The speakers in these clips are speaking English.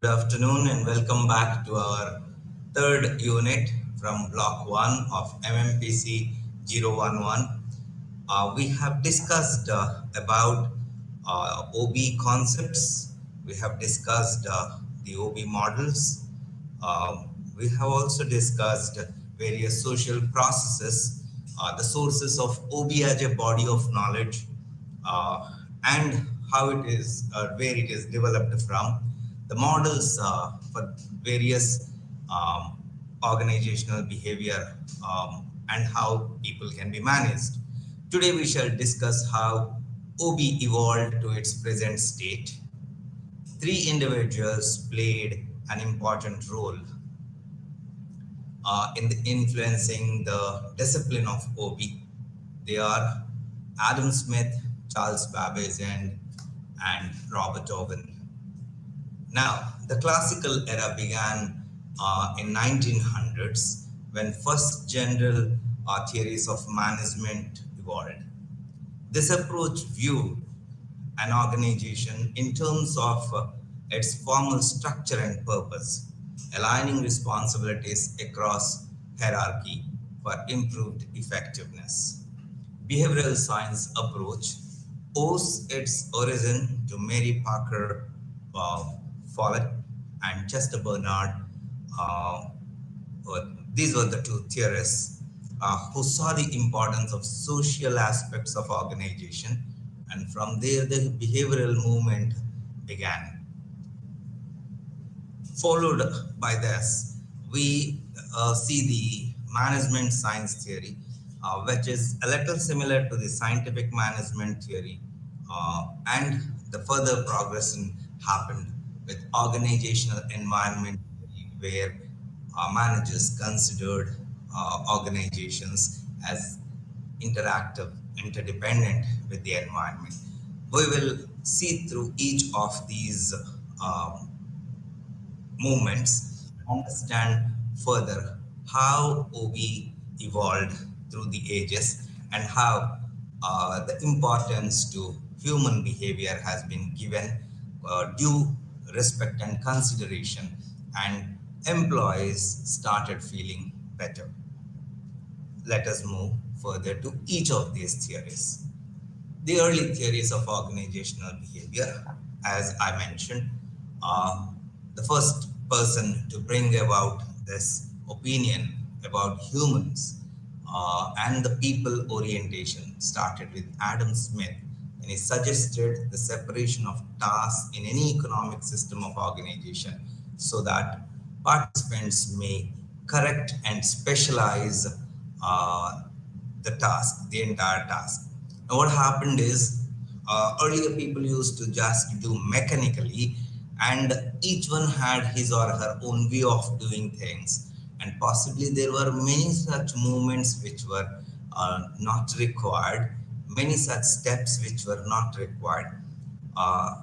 Good afternoon and welcome back to our third unit from Block 1 of MMPC 011. We have discussed about OB concepts, we have discussed the OB models, we have also discussed various social processes, the sources of OB as a body of knowledge, uh, and how it is, where it is developed from, the models for various organizational behavior, and how people can be managed. Today, we shall discuss how OB evolved to its present state. Three individuals played an important role in influencing the discipline of OB. They are Adam Smith, Charles Babbage, and Robert Owen. Now, the classical era began in 1900s when first general theories of management evolved. This approach viewed an organization in terms of its formal structure and purpose, aligning responsibilities across hierarchy for improved effectiveness. Behavioral science approach owes its origin to Mary Parker uh, Follett and Chester Bernard. Uh, these were the two theorists who saw the importance of social aspects of organization, and from there the behavioral movement began. Followed by this, we see the management science theory, which is a little similar to the scientific management theory, and the further progression happened with organizational environment theory, where managers considered organizations as interactive, interdependent with the environment. We will see through each of these um, movements, understand further how OB evolved through the ages and how the importance to human behavior has been given due respect and consideration, and employees started feeling better. Let us move further to each of these theories. The early theories of organizational behavior, as I mentioned, the first person to bring about this opinion about humans and the people orientation started with Adam Smith, and he suggested the separation of tasks in any economic system of organization so that participants may correct and specialize uh, the task, the entire task. Now, what happened is earlier people used to just do mechanically, and each one had his or her own way of doing things. And possibly there were many such movements which were not required, many such steps which were not required. Uh,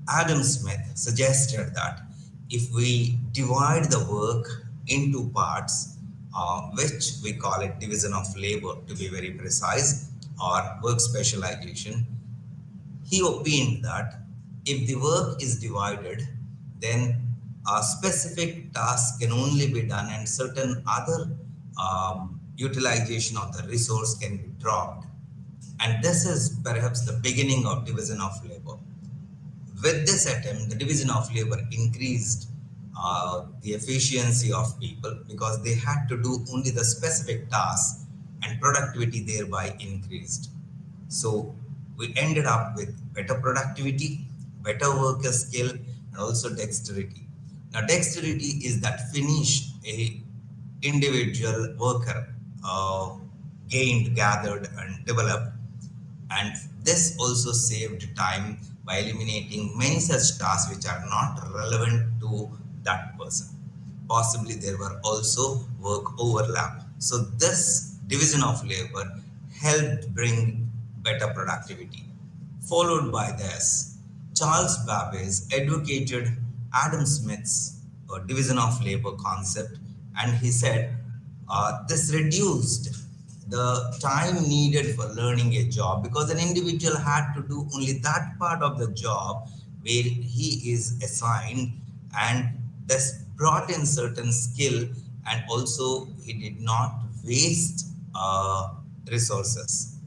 Adam Smith suggested that if we divide the work into parts, which we call it division of labor to be very precise, or work specialization, he opined that if the work is divided, then a specific task can only be done and certain other utilization of the resource can be dropped. And this is perhaps the beginning of division of labor. With this attempt, the division of labor increased the efficiency of people because they had to do only the specific task, and productivity thereby increased. So we ended up with better productivity, better worker skill, and also dexterity. Now, dexterity is that finish a individual worker gained, gathered, and developed, and this also saved time by eliminating many such tasks which are not relevant to that person. Possibly there were also work overlap. So this division of labor helped bring better productivity. Followed by this, Charles Babbage advocated Adam Smith's division of labor concept, and he said this reduced the time needed for learning a job because an individual had to do only that part of the job where he is assigned, and this brought in certain skill, and also he did not waste resources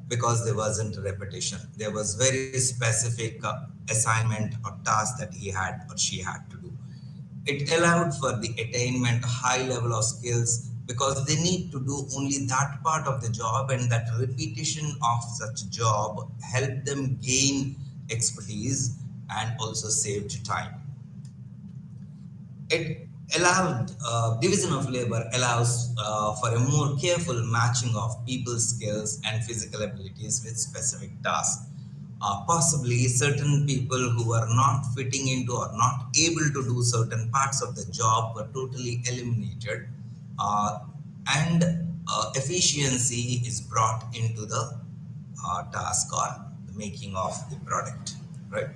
because there wasn't repetition. There was very specific assignment or task that he had or she had to do. It allowed for the attainment high level of skills because they need to do only that part of the job, and that repetition of such job helped them gain expertise and also saved time. It allowed division of labor allows for a more careful matching of people's skills and physical abilities with specific tasks. Possibly certain people who were not fitting into or not able to do certain parts of the job were totally eliminated, uh, and efficiency is brought into the task or the making of the product, right?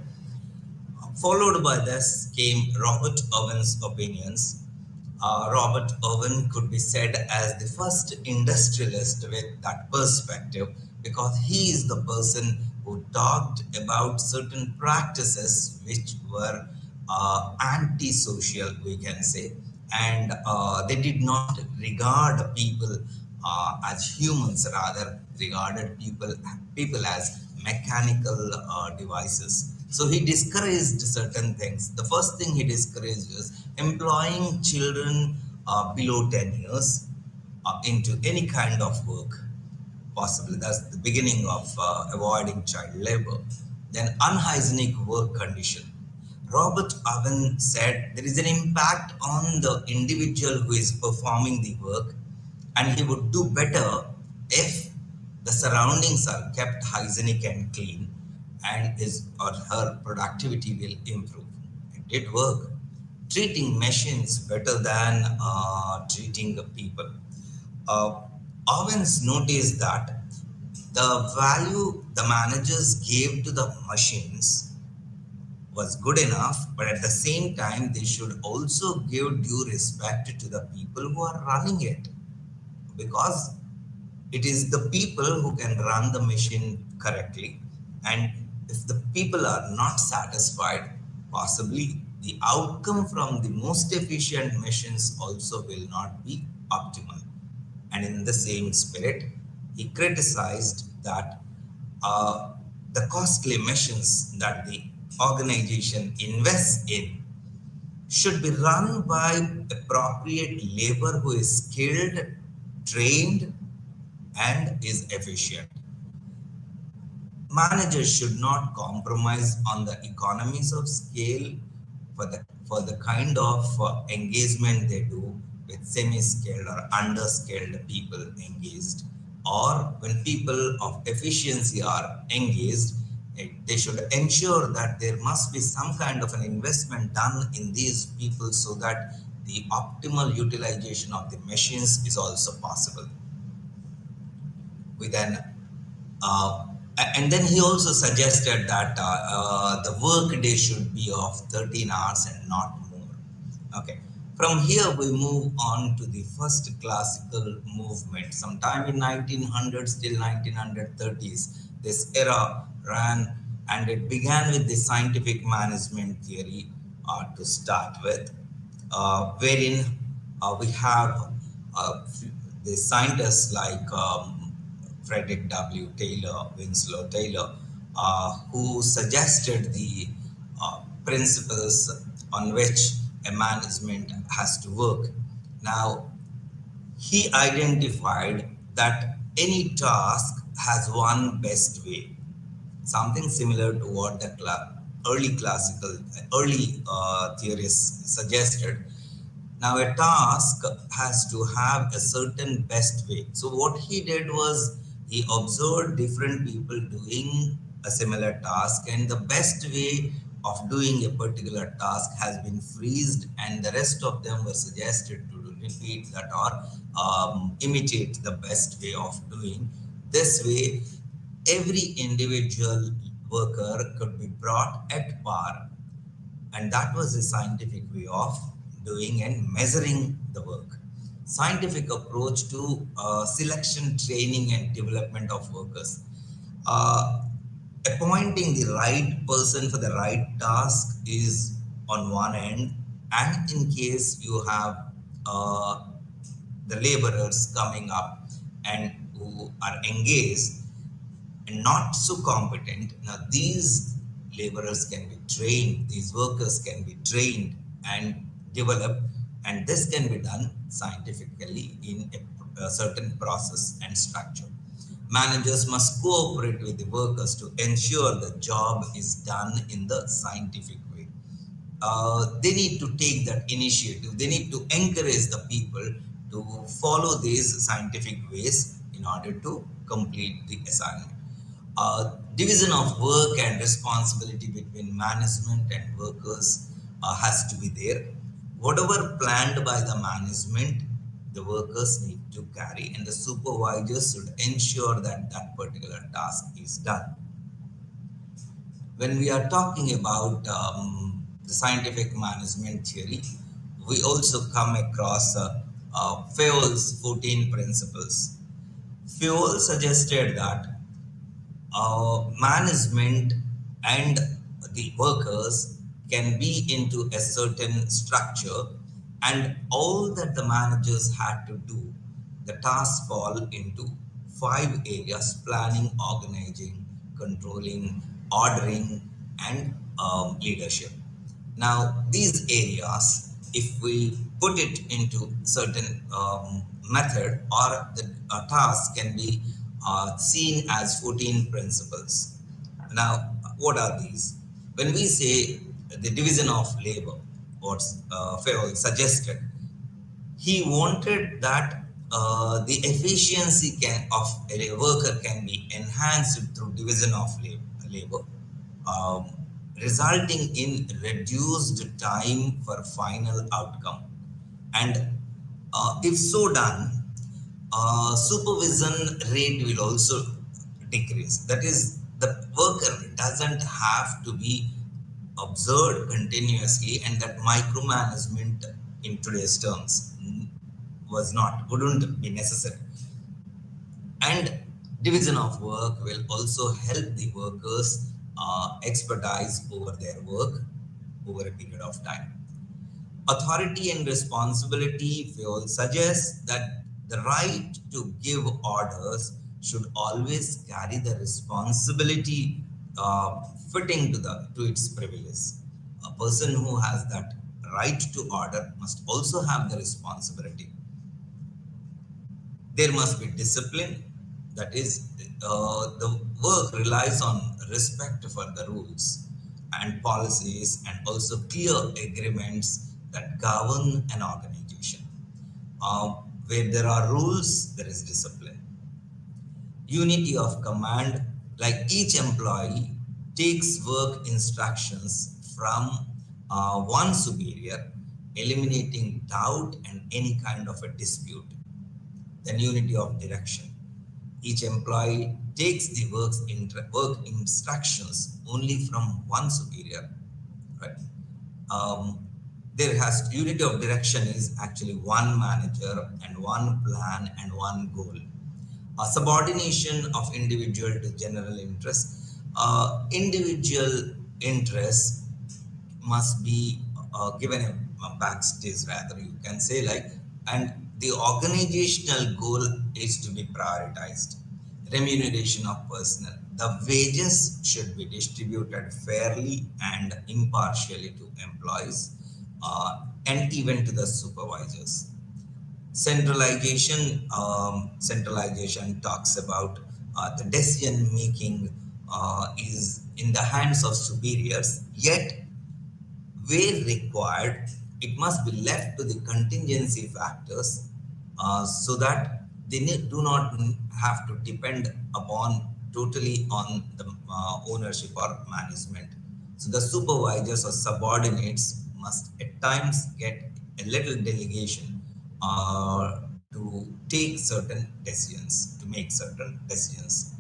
Followed by this came Robert Owen's opinions. Robert Owen could be said as the first industrialist with that perspective because he is the person who talked about certain practices which were anti-social, we can say, and they did not regard people as humans, rather regarded people as mechanical devices. So he discouraged certain things. The first thing he discouraged is employing children below 10 years into any kind of work. Possibly that's the beginning of avoiding child labor. Then unhygienic work condition. Robert Owen said there is an impact on the individual who is performing the work, and he would do better if the surroundings are kept hygienic and clean, and his or her productivity will improve. It did work. Treating machines better than treating the people. Uh, Owens noticed that the value the managers gave to the machines was good enough, but at the same time, they should also give due respect to the people who are running it, because it is the people who can run the machine correctly. And if the people are not satisfied, possibly the outcome from the most efficient machines also will not be optimal. And in the same spirit, he criticized that the costly machines that the organization invests in should be run by appropriate labor who is skilled, trained, and is efficient. Managers should not compromise on the economies of scale for the kind of engagement they do with semi-skilled or under-skilled people engaged, or when people of efficiency are engaged, they should ensure that there must be some kind of an investment done in these people so that the optimal utilization of the machines is also possible. We then and then he also suggested that the work day should be of 13 hours and not more. Okay. From here, we move on to the first classical movement. Sometime in 1900s till 1930s, this era ran, and it began with the scientific management theory to start with, wherein we have the scientists like Frederick W. Taylor, Winslow Taylor, who suggested the principles on which a management has to work. Now, he identified that any task has one best way, something similar to what the early theorists suggested. Now, a task has to have a certain best way. So, what he did was he observed different people doing a similar task, and the best way of doing a particular task has been freezed, and the rest of them were suggested to repeat that or imitate the best way of doing. This way, every individual worker could be brought at par, and that was a scientific way of doing and measuring the work. Scientific approach to selection, training, and development of workers. Uh, Appointing the right person for the right task is on one end, and in case you have uh, the laborers coming up and who are engaged and not so competent. Now, these laborers can be trained, these workers can be trained and developed, and this can be done scientifically in a certain process and structure. Managers must cooperate with the workers to ensure the job is done in the scientific way. They need to take that initiative. They need to encourage the people to follow these scientific ways in order to complete the assignment. Division of work and responsibility between management and workers has to be there. Whatever planned by the management, the workers need to carry, and the supervisors should ensure that that particular task is done. When we are talking about the scientific management theory, we also come across Fayol's 14 principles. Fayol suggested that management and the workers can be into a certain structure, and all that the managers had to do, the tasks fall into 5 areas: planning, organizing, controlling, ordering, and leadership. Now, these areas, if we put it into certain method, or the task can be seen as 14 principles. Now, what are these? When we say the division of labor, what Fayol suggested, he wanted that the efficiency of a worker can be enhanced through division of labor, um, resulting in reduced time for final outcome. And if so done, supervision rate will also decrease. That is, the worker doesn't have to be observed continuously, and that micromanagement in today's terms wouldn't be necessary. And division of work will also help the workers expertise over their work over a period of time. Authority and responsibility, Fayol suggests that the right to give orders should always carry the responsibility fitting to its privilege. A person who has that right to order must also have the responsibility. There must be discipline. That is, the work relies on respect for the rules and policies, and also clear agreements that govern an organization. Where there are rules, there is discipline. Unity of command, like each employee takes work instructions from one superior, eliminating doubt and any kind of a dispute. Then unity of direction. Each employee takes the work instructions only from one superior, right? There has unity of direction is actually one manager and one plan and one goal. A subordination of individual to general interest. Individual interest must be given a backstage, rather you can say, like, and the organizational goal is to be prioritized. Remuneration of personnel. The wages should be distributed fairly and impartially to employees and even to the supervisors. Centralization. Centralization talks about the decision making is in the hands of superiors, yet where required, it must be left to the contingency factors so that they do not have to depend upon totally on the ownership or management. So the supervisors or subordinates must at times get a little delegation to take certain decisions, to make certain decisions.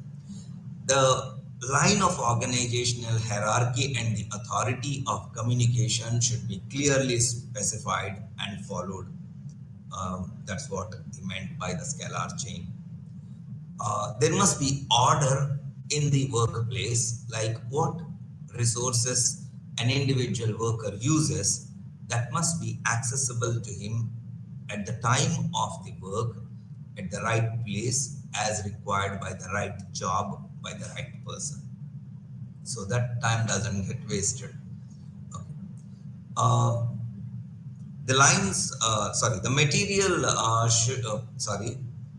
The line of organizational hierarchy and the authority of communication should be clearly specified and followed. That's what he meant by the scalar chain. There must be order in the workplace, like what resources an individual worker uses that must be accessible to him at the time of the work, at the right place, as required by the right job, by the right person. So that time doesn't get wasted. Okay. Uh, the lines, the material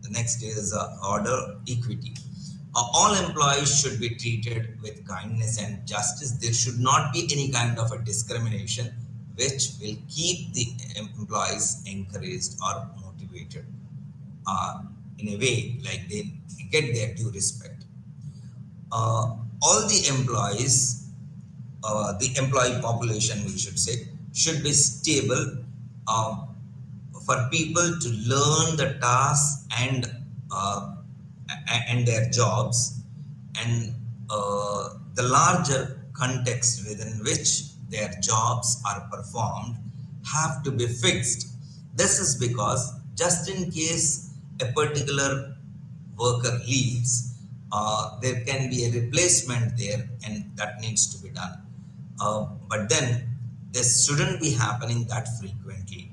the next is order equity. All employees should be treated with kindness and justice. There should not be any kind of a discrimination which will keep the employees encouraged or motivated in a way like they get their due respect. All the employees, the employee population, we should say, should be stable uh, for people to learn the tasks and their jobs, and the larger context within which their jobs are performed have to be fixed. This is because just in case a particular worker leaves, there can be a replacement there, and that needs to be done. But then this shouldn't be happening that frequently,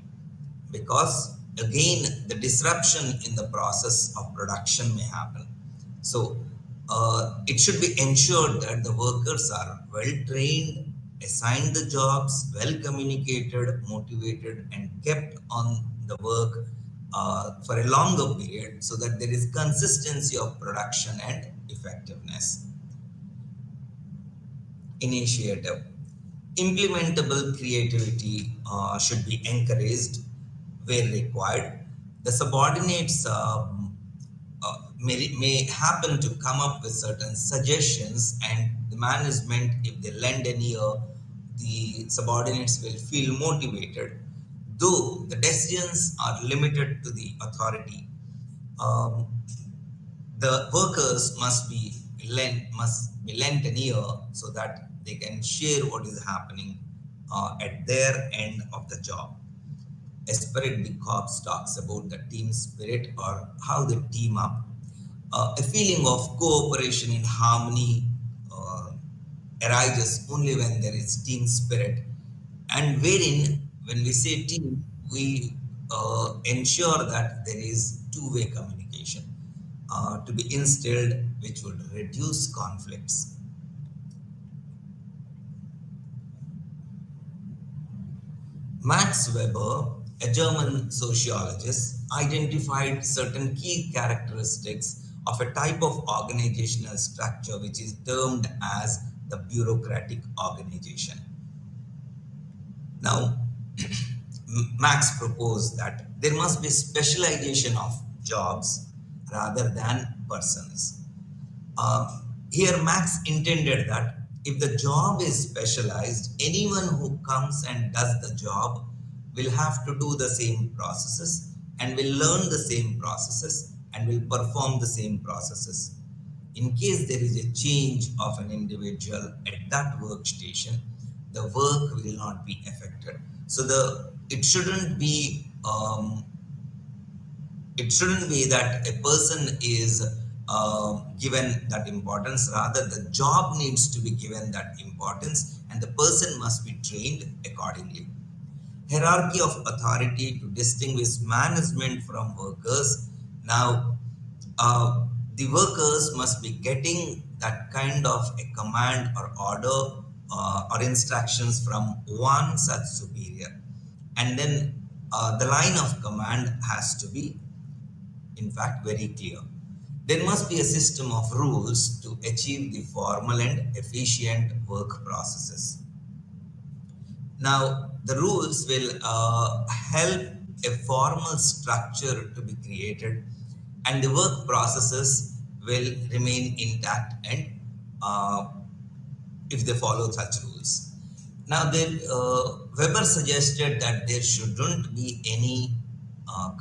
because again the disruption in the process of production may happen. So it should be ensured that the workers are well trained, assigned the jobs, well communicated, motivated, and kept on the work for a longer period, so that there is consistency of production and effectiveness. Initiative. Implementable creativity should be encouraged where required. The subordinates may happen to come up with certain suggestions, and the management, if they lend an ear, the subordinates will feel motivated. Though the decisions are limited to the authority, um, the workers must be lent an ear so that they can share what is happening at their end of the job. Spirit Big Corps talks about the team spirit, or how they team up. A feeling of cooperation and harmony arises only when there is team spirit, and wherein, when we say team, we ensure that there is two-way communication to be instilled, which would reduce conflicts. Max Weber, a German sociologist, identified certain key characteristics of a type of organizational structure which is termed as the bureaucratic organization. Now, Max proposed that there must be specialization of jobs rather than persons. Here, Max intended that if the job is specialized, anyone who comes and does the job will have to do the same processes, and will learn the same processes, and will perform the same processes. In case there is a change of an individual at that workstation, the work will not be affected. So it shouldn't be that a person is given that importance. Rather, the job needs to be given that importance, and the person must be trained accordingly. Hierarchy of authority to distinguish management from workers. Now, the workers must be getting that kind of a command or order or instructions from one such superior, and then the line of command has to be, in fact, very clear. There must be a system of rules to achieve the formal and efficient work processes. Now, the rules will help a formal structure to be created, and the work processes will remain intact, and if they follow such rules. Now, Weber suggested that there shouldn't be any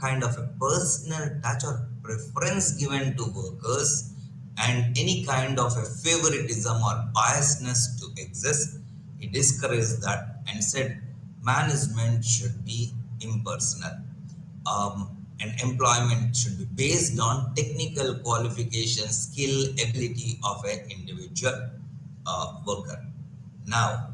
kind of a personal touch or preference given to workers, and any kind of a favoritism or biasness to exist. He discouraged that and said management should be impersonal, and employment should be based on technical qualification, skill, ability of an individual worker. Now,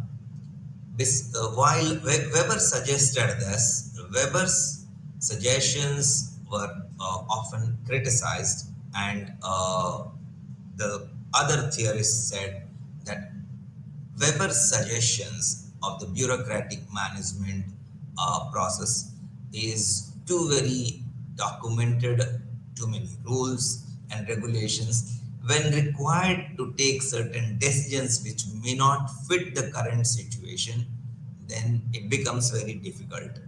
while Weber suggested this, Weber's suggestions were often criticized, and the other theorists said that Weber's suggestions of the bureaucratic management process is too very documented, too many rules and regulations. When required to take certain decisions which may not fit the current situation, then it becomes very difficult.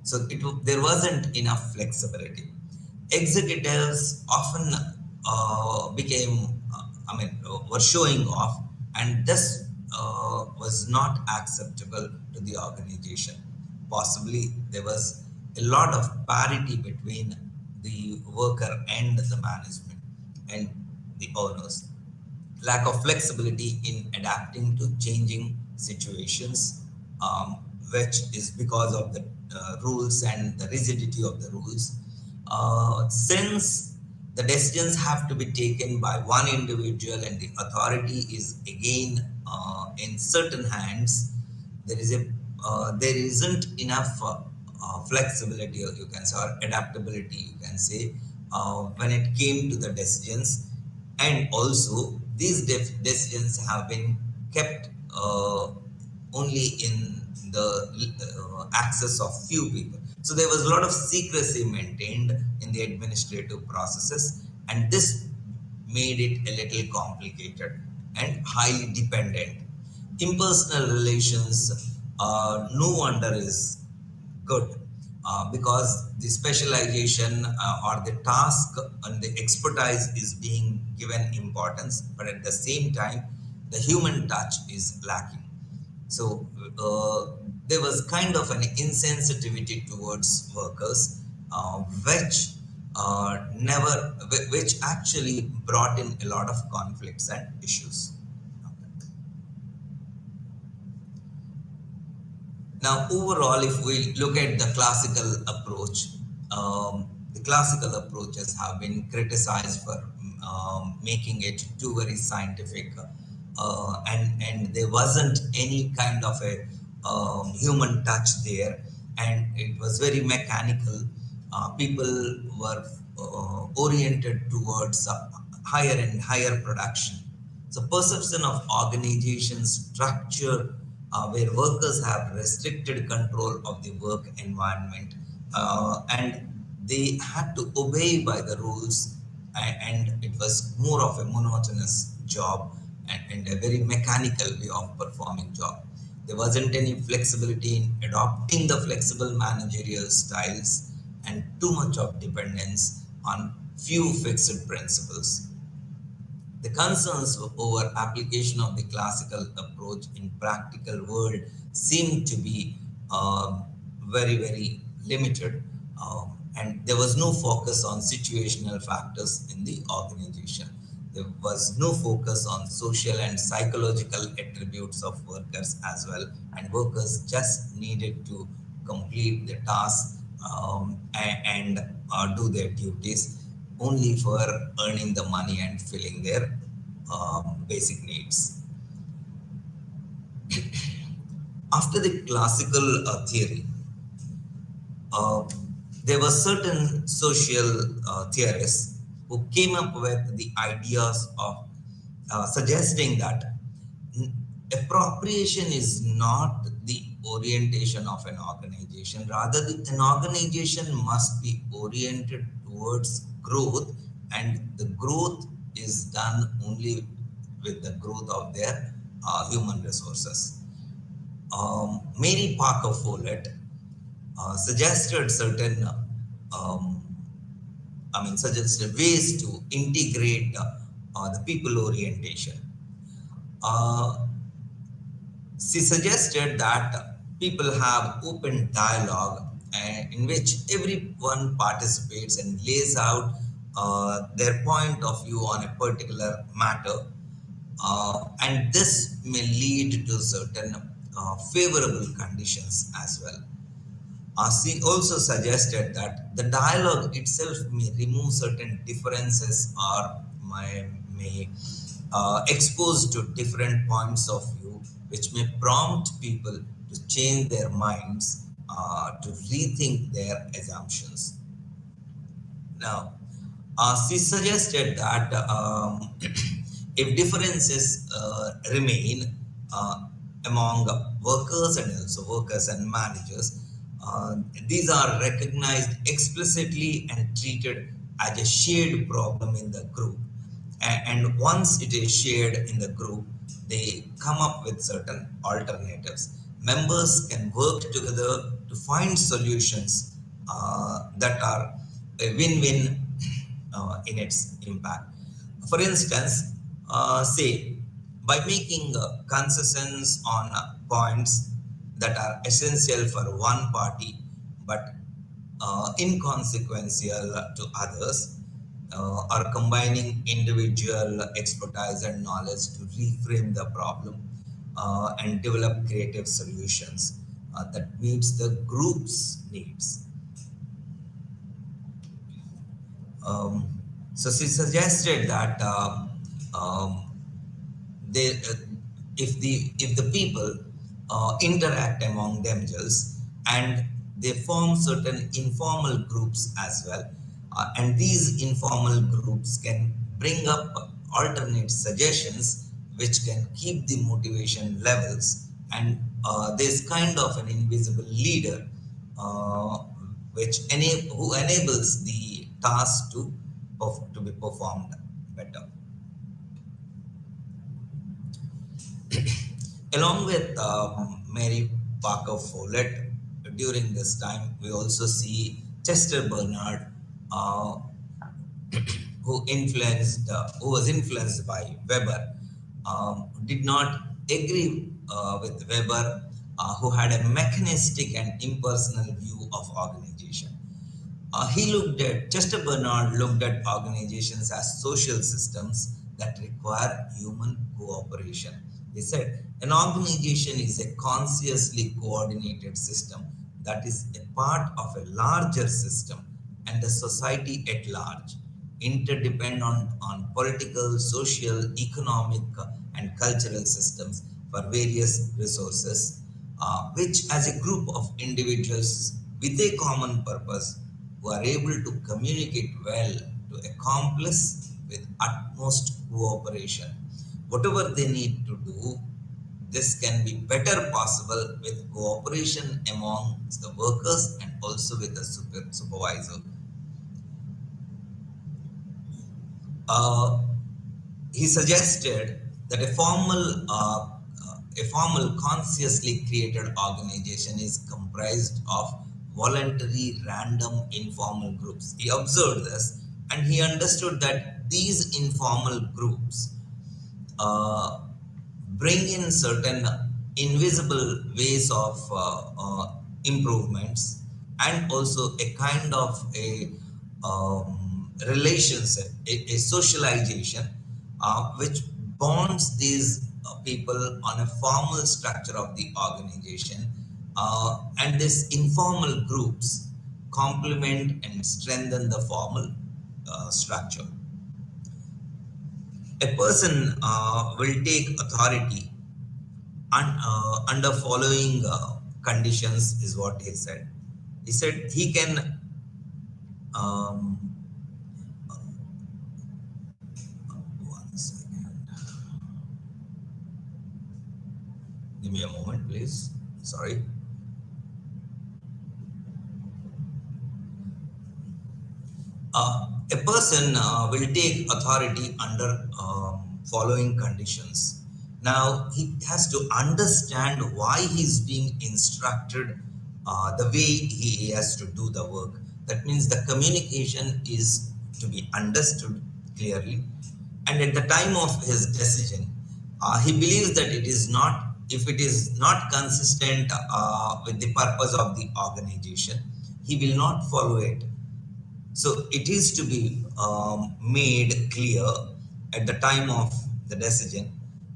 So there wasn't enough flexibility. Executives often were showing off, and this was not acceptable to the organization. Possibly there was a lot of parity between the worker and the management and the owners. Lack of flexibility in adapting to changing situations, which is because of the rules and the rigidity of the rules. Since the decisions have to be taken by one individual and the authority is again in certain hands, there isn't enough flexibility, or you can say, or adaptability, you can say, when it came to the decisions. And also these decisions have been kept only in the access of few people. So there was a lot of secrecy maintained in the administrative processes, and this made it a little complicated and highly dependent. Impersonal relations, no wonder is good, because the specialization or the task and the expertise is being given importance, but at the same time, the human touch is lacking. So there was kind of an insensitivity towards workers, which actually brought in a lot of conflicts and issues. Now, overall, if we look at the classical approach, the classical approaches have been criticized for making it too very scientific, and there wasn't any kind of a human touch there, and it was very mechanical. People were oriented towards higher and higher production. So perception of organization structure, where workers have restricted control of the work environment, and they had to obey by the rules, and it was more of a monotonous job, and a very mechanical way of performing job. There wasn't any flexibility in adopting the flexible managerial styles, and too much of dependence on few fixed principles. The concerns over application of the classical approach in practical world seem to be very, very limited, and there was no focus on situational factors in the organization. There was no focus on social and psychological attributes of workers as well, and workers just needed to complete the task, and do their duties only for earning the money and filling their basic needs. After the classical theory, there were certain social theorists who came up with the ideas of suggesting that appropriation is not the orientation of an organization. Rather, an organization must be oriented towards growth, and the growth is done only with the growth of their human resources. Mary Parker Follett suggested certain suggested ways to integrate the people orientation. She suggested that people have open dialogue, in which everyone participates and lays out their point of view on a particular matter, and this may lead to certain favorable conditions as well. She also suggested that the dialogue itself may remove certain differences, or may expose to different points of view, which may prompt people to to change their minds, to rethink their assumptions. Now, she suggested that if differences remain among workers and also workers and managers, these are recognized explicitly and treated as a shared problem in the group. And once it is shared in the group, they come up with certain alternatives. Members can work together to find solutions that are a win-win in its impact. For instance, say by making concessions on points that are essential for one party but inconsequential to others, or combining individual expertise and knowledge to reframe the problem and develop creative solutions that meets the group's needs. So she suggested that they, if the people interact among themselves and they form certain informal groups as well, and these informal groups can bring up alternate suggestions which can keep the motivation levels, and there's kind of an invisible leader who enables the task to be performed better. Along with Mary Parker Follett, during this time, we also see Chester Bernard, who was influenced by Weber, did not agree with Weber, who had a mechanistic and impersonal view of organization. Chester Bernard looked at organizations as social systems that require human cooperation. He said, an organization is a consciously coordinated system that is a part of a larger system, and the society at large interdepend on political, social, economic, and cultural systems for various resources, which as a group of individuals with a common purpose who are able to communicate well to accomplish with utmost cooperation. Whatever they need to do, this can be better possible with cooperation amongst the workers and also with the supervisor. He suggested that a formal consciously created organization is comprised of voluntary random informal groups. He observed this and he understood that these informal groups bring in certain invisible ways of improvements and also a kind of a relationship, a socialization which bonds these people on a formal structure of the organization, and these informal groups complement and strengthen the formal structure. A person will take authority under following conditions, is what he said. He said he can one second. Give me a moment, please. Sorry. A person will take authority under following conditions. Now, he has to understand why he's being instructed the way he has to do the work. That means the communication is to be understood clearly. And at the time of his decision, he believes that if it is not consistent with the purpose of the organization, he will not follow it. So it is to be made clear at the time of the decision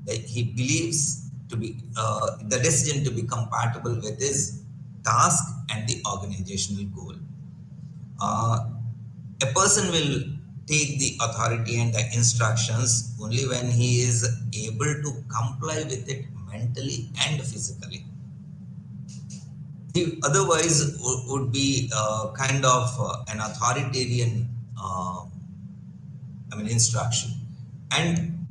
that he believes to be the decision to be compatible with his task and the organizational goal. A person will take the authority and the instructions only when he is able to comply with it mentally and physically. Otherwise would be kind of an authoritarian, instruction. And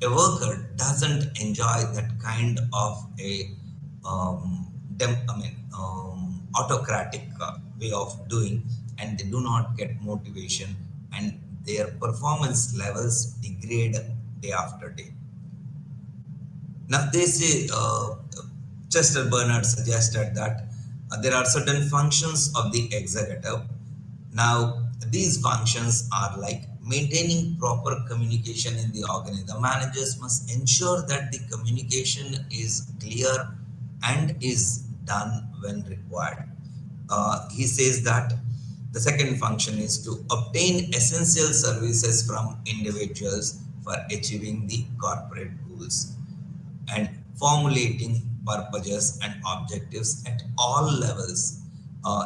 a worker doesn't enjoy that kind of a autocratic way of doing, and they do not get motivation, and their performance levels degrade day after day. Now, they say, Chester Bernard suggested that there are certain functions of the executive. Now, these functions are like maintaining proper communication in the organism. Managers must ensure that the communication is clear and is done when required. He says that the second function is to obtain essential services from individuals for achieving the corporate goals, and formulating purposes and objectives at all levels.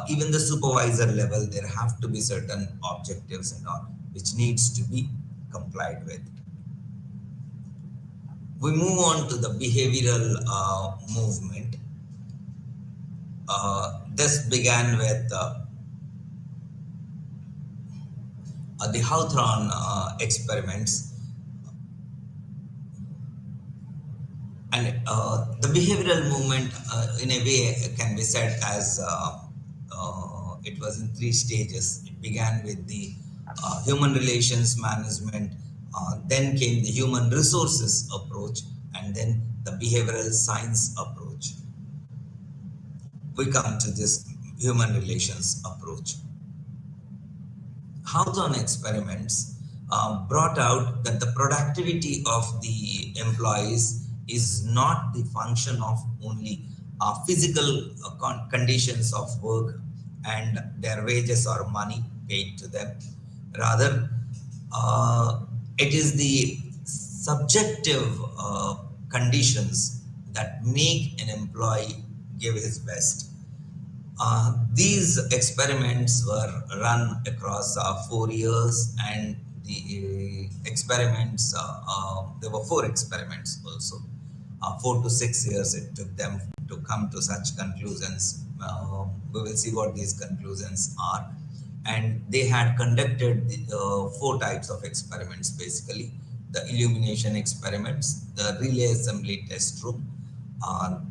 Even the supervisor level, there have to be certain objectives and all, which needs to be complied with. We move on to the behavioral movement. This began with the Hawthorne experiments, and the behavioral movement, in a way, can be said as it was in three stages. It began with the human relations management, then came the human resources approach, and then the behavioral science approach. We come to this human relations approach. Hawthorne experiments brought out that the productivity of the employees is not the function of only physical conditions of work and their wages or money paid to them. Rather, it is the subjective conditions that make an employee give his best. These experiments were run across 4 years, and the experiments, there were 4 experiments also. 4 to 6 years it took them to come to such conclusions. We will see what these conclusions are. And they had conducted 4 types of experiments basically: the illumination experiments, the relay assembly test room,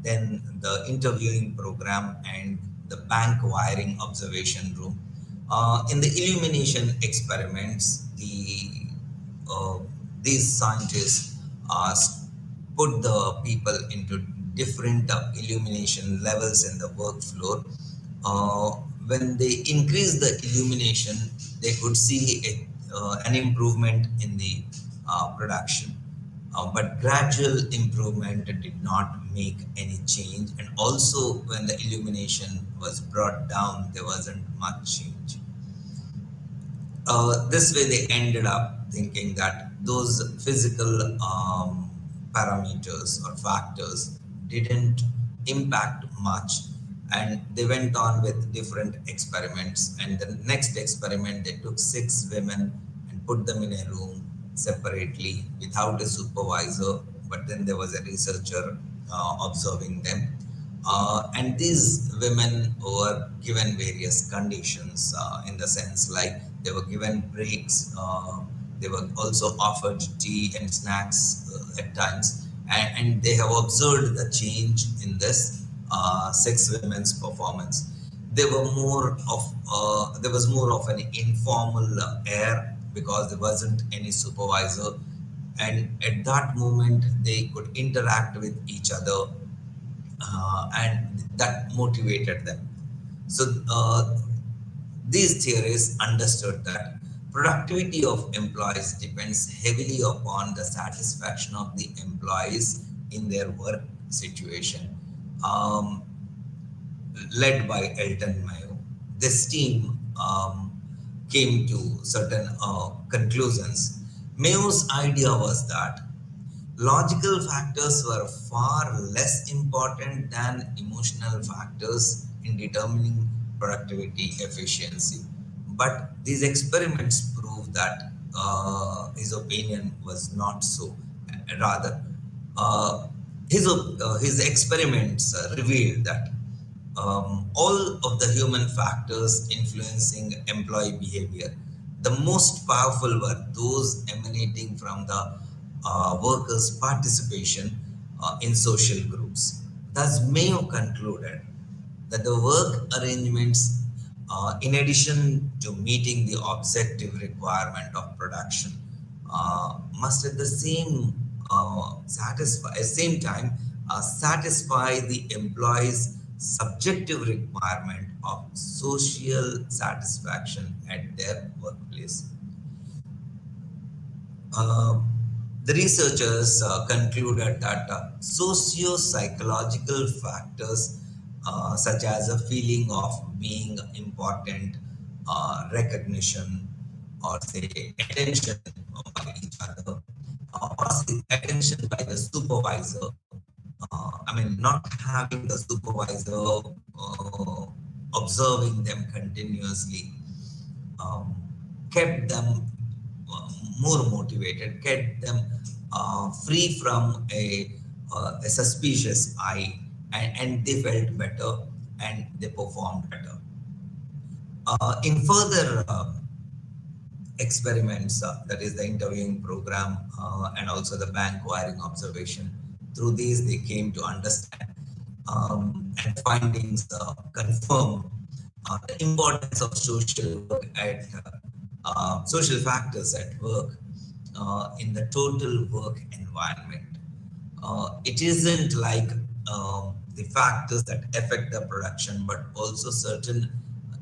then the interviewing program, and the bank wiring observation room. In the illumination experiments, these scientists put the people into different illumination levels in the work floor. When they increased the illumination, they could see an improvement in the production. But gradual improvement did not make any change, and also when the illumination was brought down, there wasn't much change. This way, they ended up thinking that those physical parameters or factors didn't impact much, and they went on with different experiments. And the next experiment, they took 6 women and put them in a room separately without a supervisor, but then there was a researcher observing them. And these women were given various conditions, in the sense like they were given breaks, they were also offered tea and snacks at times, and they have observed the change in this 6 women's performance. There was more of an informal air, because there wasn't any supervisor, and at that moment they could interact with each other, and that motivated them. So these theories understood that productivity of employees depends heavily upon the satisfaction of the employees in their work situation. Led by Elton Mayo, this team came to certain conclusions. Mayo's idea was that logical factors were far less important than emotional factors in determining productivity efficiency. But these experiments prove that his opinion was not so. Rather, his experiments revealed that all of the human factors influencing employee behavior. The most powerful were those emanating from the workers' participation in social groups. Thus, Mayo concluded that the work arrangements, in addition to meeting the objective requirement of production, must at the same time satisfy the employee's subjective requirement of social satisfaction at their workplace. Uh, the researchers concluded that socio-psychological factors such as a feeling of being important, recognition, or say attention by each other, or say attention by the supervisor. I mean, not having the supervisor observing them continuously um, kept them more motivated, kept them free from a suspicious eye, and they felt better and they performed better. In further experiments, that is the interviewing program and also the bank wiring observation, through these they came to understand and findings confirm the importance of social work at social factors at work in the total work environment. It isn't like the factors that affect the production, but also certain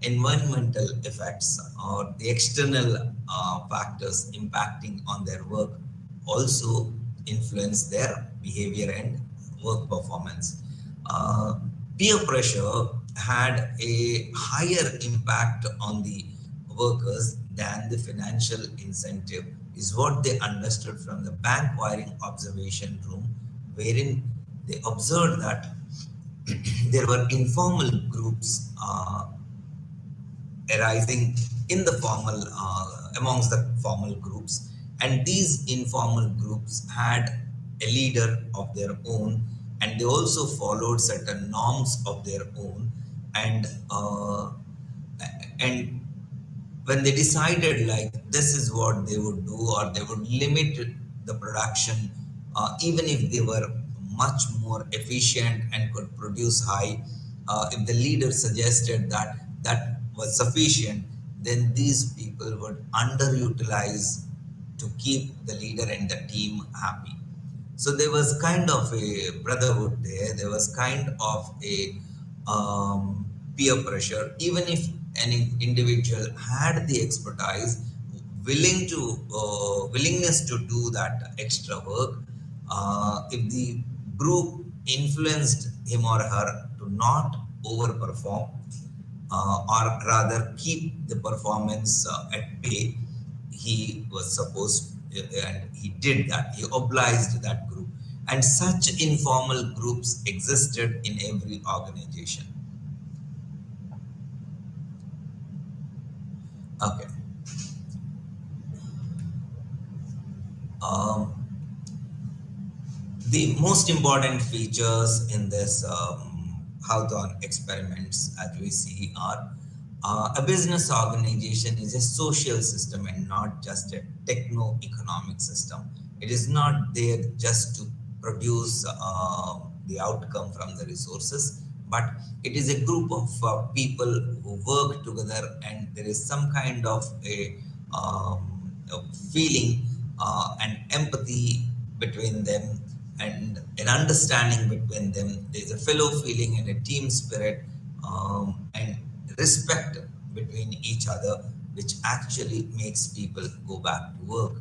environmental effects or the external factors impacting on their work also influence their behavior and work performance. Uh, Peer pressure had a higher impact on the workers than the financial incentive, is what they understood from the bank wiring observation room, wherein they observed that there were informal groups arising in the formal amongst the formal groups, and these informal groups had a leader of their own, and they also followed certain norms of their own, and when they decided like this is what they would do, or they would limit the production, even if they were much more efficient and could produce high, if the leader suggested that that was sufficient, then these people would underutilize to keep the leader and the team happy. So there was kind of a brotherhood there. There was kind of a peer pressure. Even if any individual had the expertise, willingness to do that extra work, if the group influenced him or her to not overperform, or rather keep the performance at bay, he was supposed, and he did that. He obliged that group, and such informal groups existed in every organization. Okay. Um, the most important features in this Hawthorne experiments, as we see, are a business organization is a social system and not just a techno-economic system. It is not there just to produce the outcome from the resources, but it is a group of people who work together, and there is some kind of a feeling and empathy between them, and an understanding between them. There's a fellow feeling and a team spirit, and respect between each other, which actually makes people go back to work.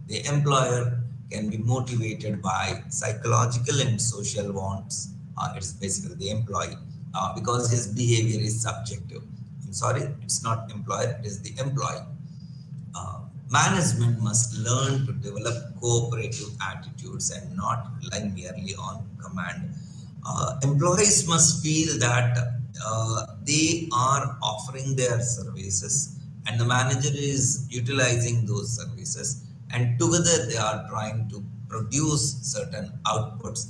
The employer can be motivated by psychological and social wants. It's basically the employee, because his behavior is subjective. I'm sorry, it's not employer, it is the employee. Management must learn to develop cooperative attitudes and not rely merely on command. Employees must feel that they are offering their services and the manager is utilizing those services, and together they are trying to produce certain outputs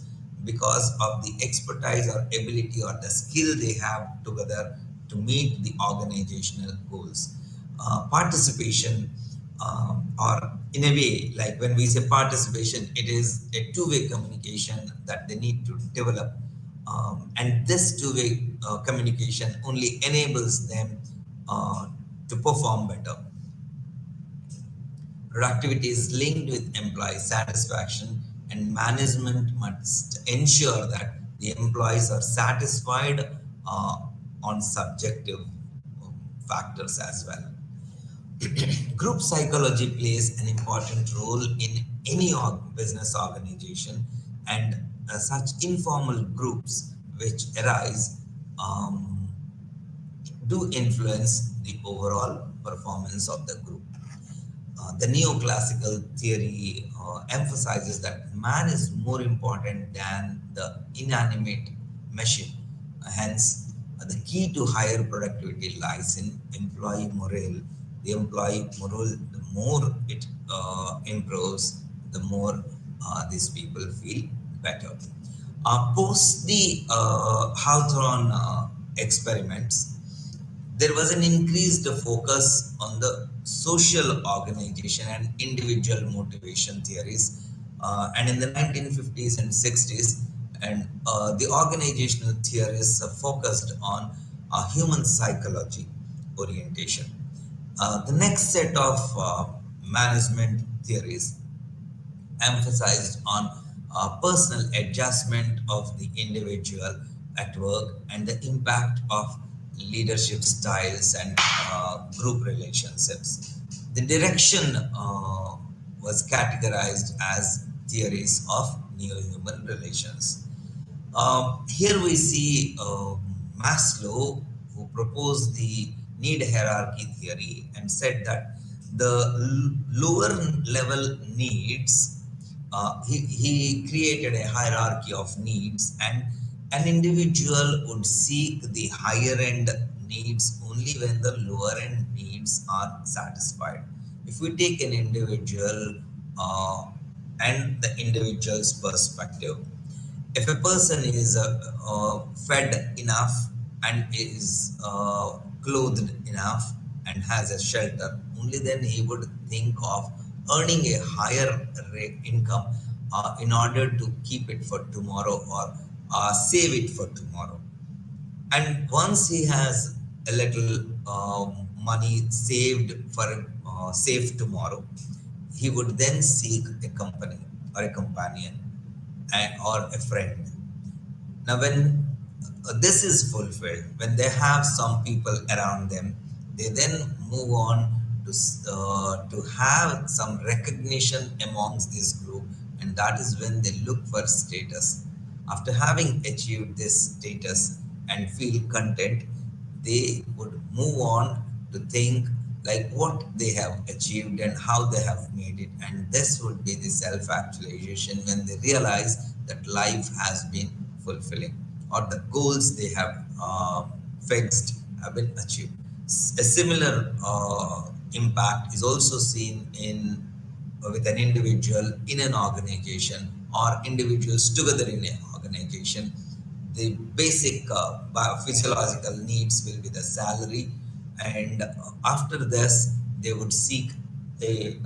because of the expertise or ability or the skill they have together to meet the organizational goals. Participation, or in a way, like when we say participation, it is a two-way communication that they need to develop. And this two-way communication only enables them to perform better. Productivity is linked with employee satisfaction, and management must ensure that the employees are satisfied uh, on subjective factors as well. Group psychology plays an important role in any business organization, and such informal groups which arise um, do influence the overall performance of the group. The neoclassical theory emphasizes that man is more important than the inanimate machine. Hence, the key to higher productivity lies in employee morale. The employee morale, the more it improves, the more these people feel better. Post the Hawthorne experiments, there was an increased focus on the social organization and individual motivation theories. And in the 1950s and 60s, and the organizational theorists focused on human psychology orientation. The next set of management theories emphasized on personal adjustment of the individual at work and the impact of leadership styles and group relationships. The direction was categorized as theories of neo-human relations. Here we see Maslow, who proposed the need hierarchy theory and said that the lower level needs, he created a hierarchy of needs, and an individual would seek the higher end needs only when the lower end needs are satisfied. If we take an individual and the individual's perspective, if a person is fed enough and is clothed enough and has a shelter, only then he would think of earning a higher income in order to keep it for tomorrow or save it for tomorrow. And once he has a little money saved for save tomorrow, he would then seek a company or a companion or a friend. Now, when this is fulfilled, when they have some people around them, they then move on to have some recognition amongst this group, and that is when they look for status. After having achieved this status and feel content, they would move on to think like what they have achieved and how they have made it, and this would be the self-actualization when they realize that life has been fulfilling or the goals they have fixed have been achieved. A similar impact is also seen in with an individual in an organization or individuals together in an organization. The basic biophysiological needs will be the salary, and after this they would seek a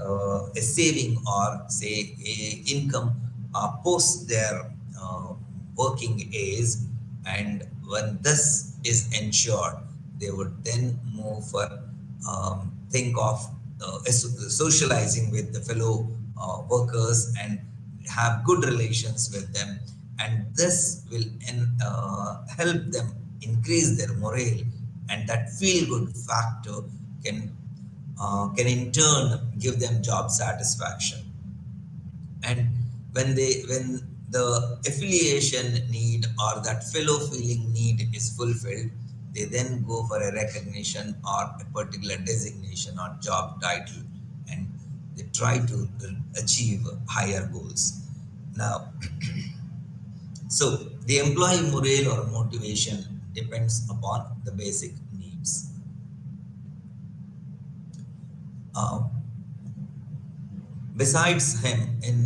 saving or say a income post their working age, and when this is ensured they would then move for think of socializing with the fellow workers and have good relations with them, and this will help them increase their morale, and that feel good factor can in turn give them job satisfaction. And when the affiliation need or that fellow feeling need is fulfilled, they then go for a recognition or a particular designation or job title, and they try to achieve higher goals. Now, so the employee morale or motivation depends upon the basic needs. Uh, Besides him, in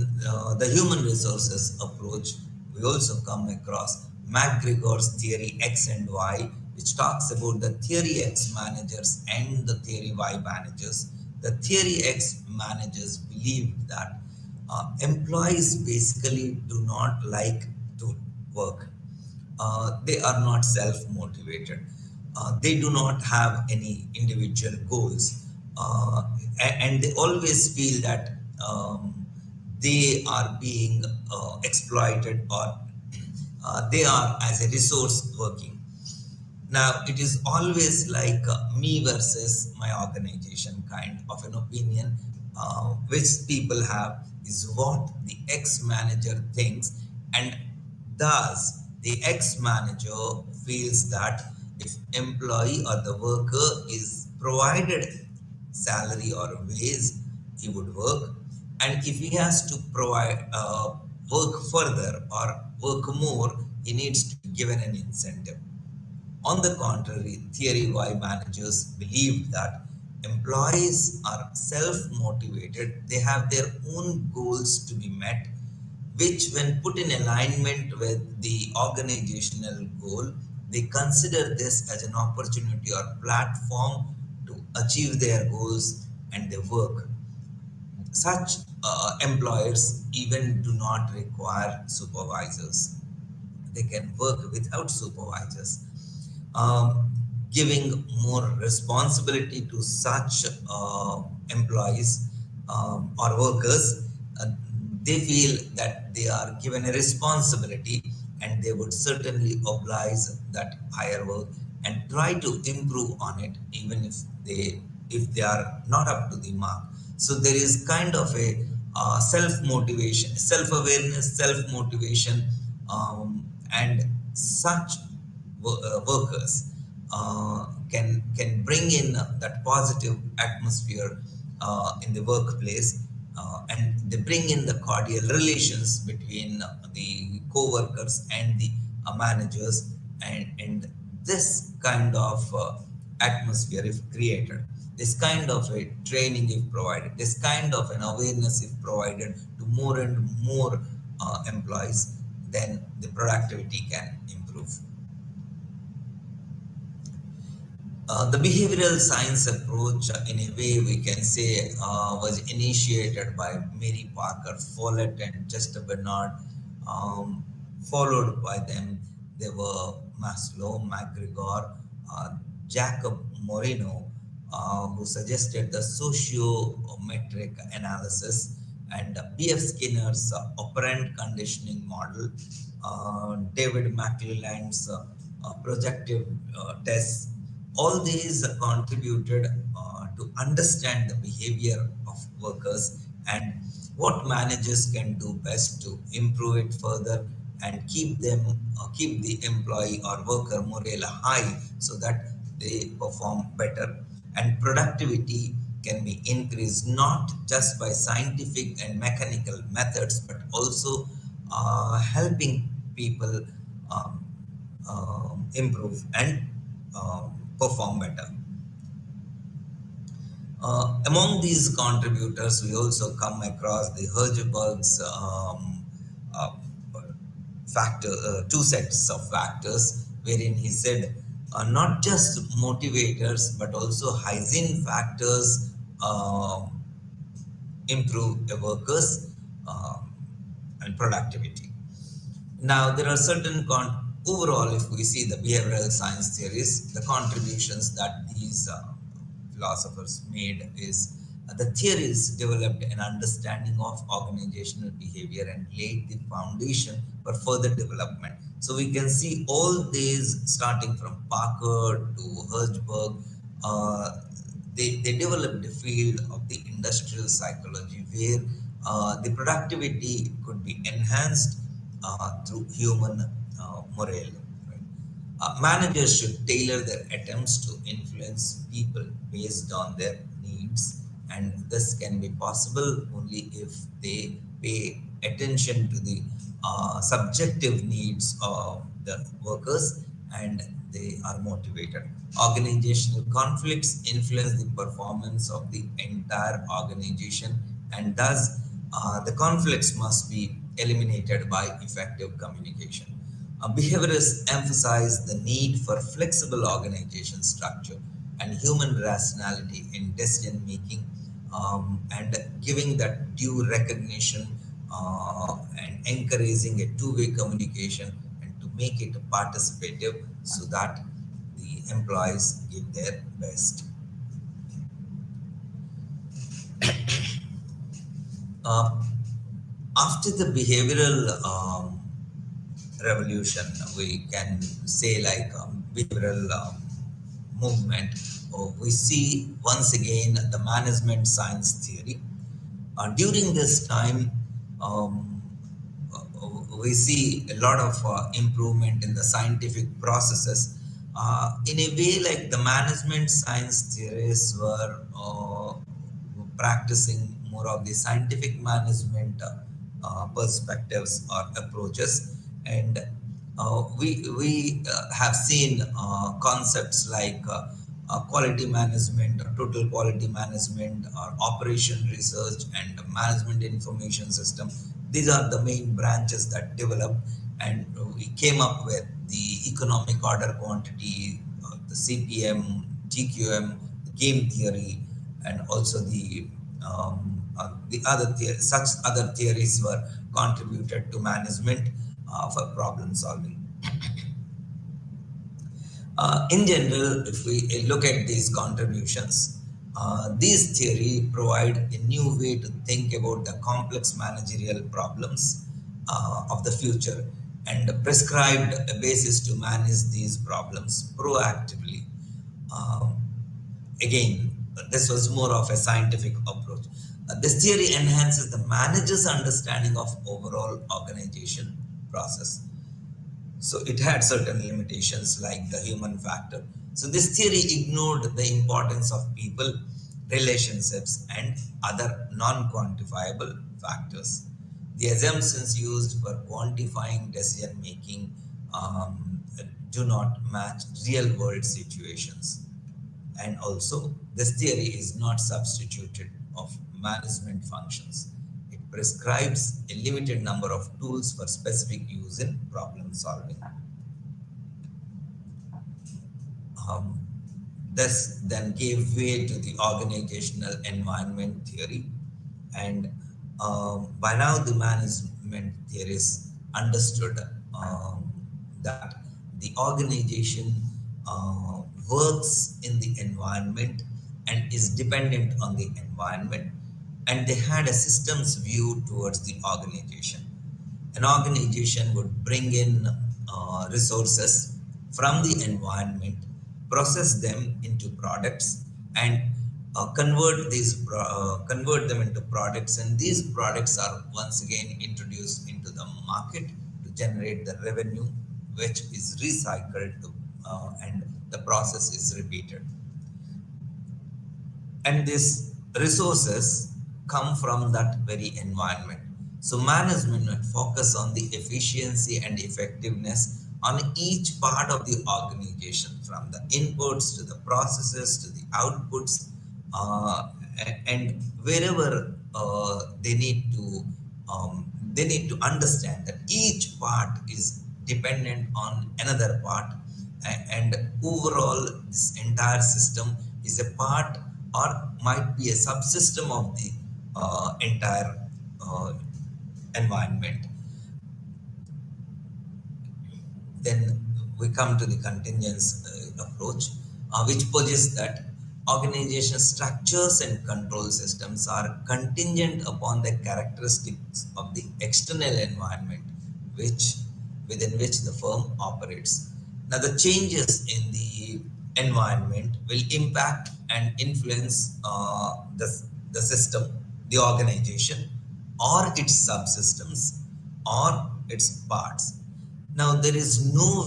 the human resources approach, we also come across McGregor's theory X and Y, which talks about the theory X managers and the theory Y managers. The theory X managers believed that employees basically do not like to work. They are not self-motivated. They do not have any individual goals, and they always feel that they are being exploited, or they are as a resource working. Now, it is always like me versus my organization kind of an opinion, which people have is what the ex manager thinks, and thus the ex manager feels that if employee or the worker is provided salary or wage, he would work, and if he has to provide work further or work more, he needs to be given an incentive. On the contrary, theory Y managers believe that employees are self motivated, they have their own goals to be met, which, when put in alignment with the organizational goal, they consider this as an opportunity or platform to achieve their goals, and they work. Such employers even do not require supervisors. They can work without supervisors, giving more responsibility to such employees or workers. They feel that they are given a responsibility, and they would certainly oblige that higher work and try to improve on it, even if they are not up to the mark. So there is kind of a self motivation, self awareness, self motivation, and such workers can bring in that positive atmosphere in the workplace, and they bring in the cordial relations between the co-workers and the managers, and this kind of atmosphere if created, this kind of a training if provided, this kind of an awareness if provided to more and more employees, then the productivity can improve. The behavioral science approach, in a way, we can say, was initiated by Mary Parker Follett and Chester Bernard. Followed by them, there were Maslow, McGregor, Jacob Moreno, who suggested the sociometric analysis, and B.F. Skinner's operant conditioning model, David McClelland's projective tests. All these contributed to understand the behavior of workers and what managers can do best to improve it further and keep the employee or worker morale high so that they perform better, and productivity can be increased not just by scientific and mechanical methods but also helping people improve and perform better. Among these contributors, we also come across the Herjberg's uh, two sets of factors, wherein he said not just motivators but also hygiene factors improve a worker's and productivity. Now, there are certain overall, if we see the behavioral science theories, the contributions that these philosophers made is the theories developed an understanding of organizational behavior and laid the foundation for further development. So we can see all these starting from Parker to Herjberg. They developed the field of the industrial psychology where the productivity could be enhanced through human morale. Right? Managers should tailor their attempts to influence people based on their needs, and this can be possible only if they pay attention to the subjective needs of the workers and they are motivated. Organizational conflicts influence the performance of the entire organization, and thus the conflicts must be eliminated by effective communication. Behaviorists emphasize the need for flexible organization structure and human rationality in decision making, and giving that due recognition, and encouraging a two-way communication and to make it participative so that the employees give their best. Uh, After the behavioral revolution, we can say like behavioral movement, we see once again the management science theory. During this time, um, we see a lot of improvement in the scientific processes. In a way, like the management science theorists were practicing more of the scientific management perspectives or approaches, and we have seen concepts like quality management or total quality management or operation research and management information system. These are the main branches that develop, and we came up with the economic order quantity, the CPM, TQM, the game theory, and also the other such other theories were contributed to management for problem solving. In general, if we look at these contributions, these theory provide a new way to think about the complex managerial problems of the future and prescribed a basis to manage these problems proactively. Um, Again, this was more of a scientific approach. This theory enhances the manager's understanding of overall organization process. So it had certain limitations like the human factor. So this theory ignored the importance of people, relationships, and other non-quantifiable factors. The assumptions used for quantifying decision making do not match real world situations. And also, this theory is not substituted of management functions. It prescribes a limited number of tools for specific use in problem solving. Um, this then gave way to the organizational environment theory, and by now the management theorists understood that the organization works in the environment and is dependent on the environment, and they had a systems view towards the organization. An organization would bring in resources from the environment, process them into products, and convert them into products, and these products are once again introduced into the market to generate the revenue, which is recycled to, and the process is repeated. And these resources come from that very environment. So management will focus on the efficiency and effectiveness on each part of the organization, from the inputs to the processes to the outputs, and wherever they need to understand that each part is dependent on another part, and overall this entire system is a part or might be a subsystem of the entire environment. Then we come to the contingence approach, which posits that organization structures and control systems are contingent upon the characteristics of the external environment which within which the firm operates. Now, the changes in the environment will impact and influence the system, the organization, or its subsystems, or its parts. Now, there is no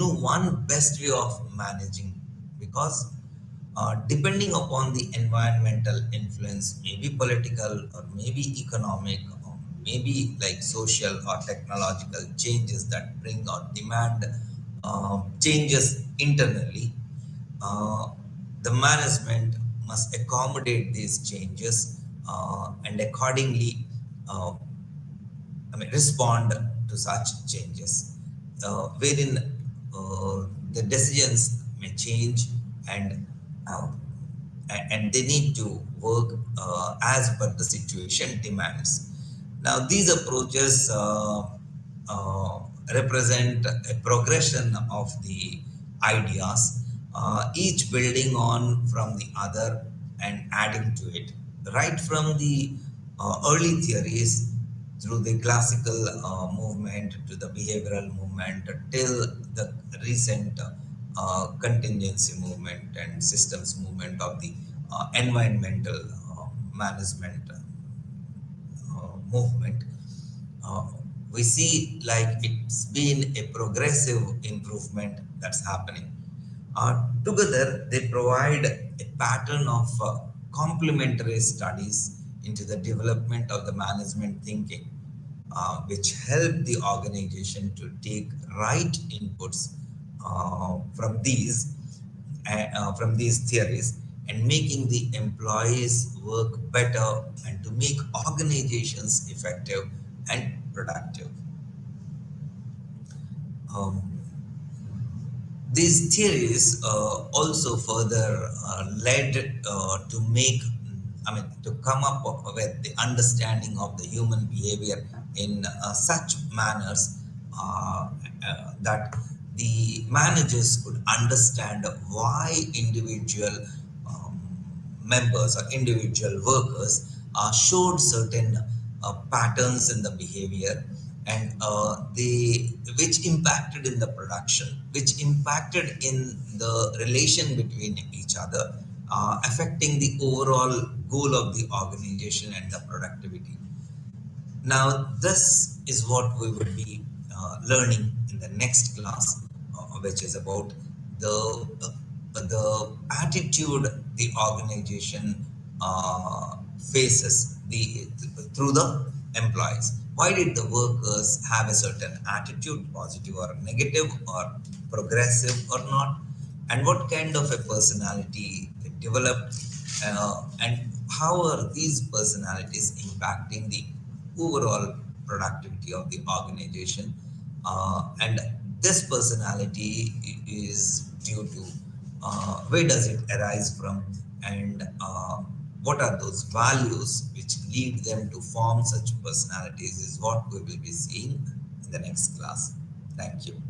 one best way of managing, because depending upon the environmental influence, maybe political or maybe economic, or maybe like social or technological changes that bring or demand changes internally, uh, the management must accommodate these changes and accordingly uh, respond to such changes, wherein the decisions may change and uh, they need to work as per the situation demands. Now, these approaches uh, represent a progression of the ideas, each building on from the other and adding to it, right from the early theories through the classical movement to the behavioral movement till the recent contingency movement and systems movement of the environmental management movement. uh, we see like it's been a progressive improvement that's happening. Together, they provide a pattern of complementary studies into the development of the management thinking, which help the organization to take right inputs from these theories and making the employees work better and to make organizations effective and productive. Um, these theories also further led to come up with the understanding of the human behavior in such manners that the managers could understand why individual um, members or individual workers showed certain patterns in the behavior and they which impacted in the production, which impacted in the relation between each other, affecting the overall goal of the organization and the productivity. Now, this is what we will be learning in the next class, which is about the attitude the organization faces through the employees. Why did the workers have a certain attitude, positive or negative, or progressive or not? And what kind of a personality they develop, and how are these personalities impacting the overall productivity of the organization? And this personality is due to where does it arise from, and what are those values which lead them to form such personalities is what we will be seeing in the next class. Thank you.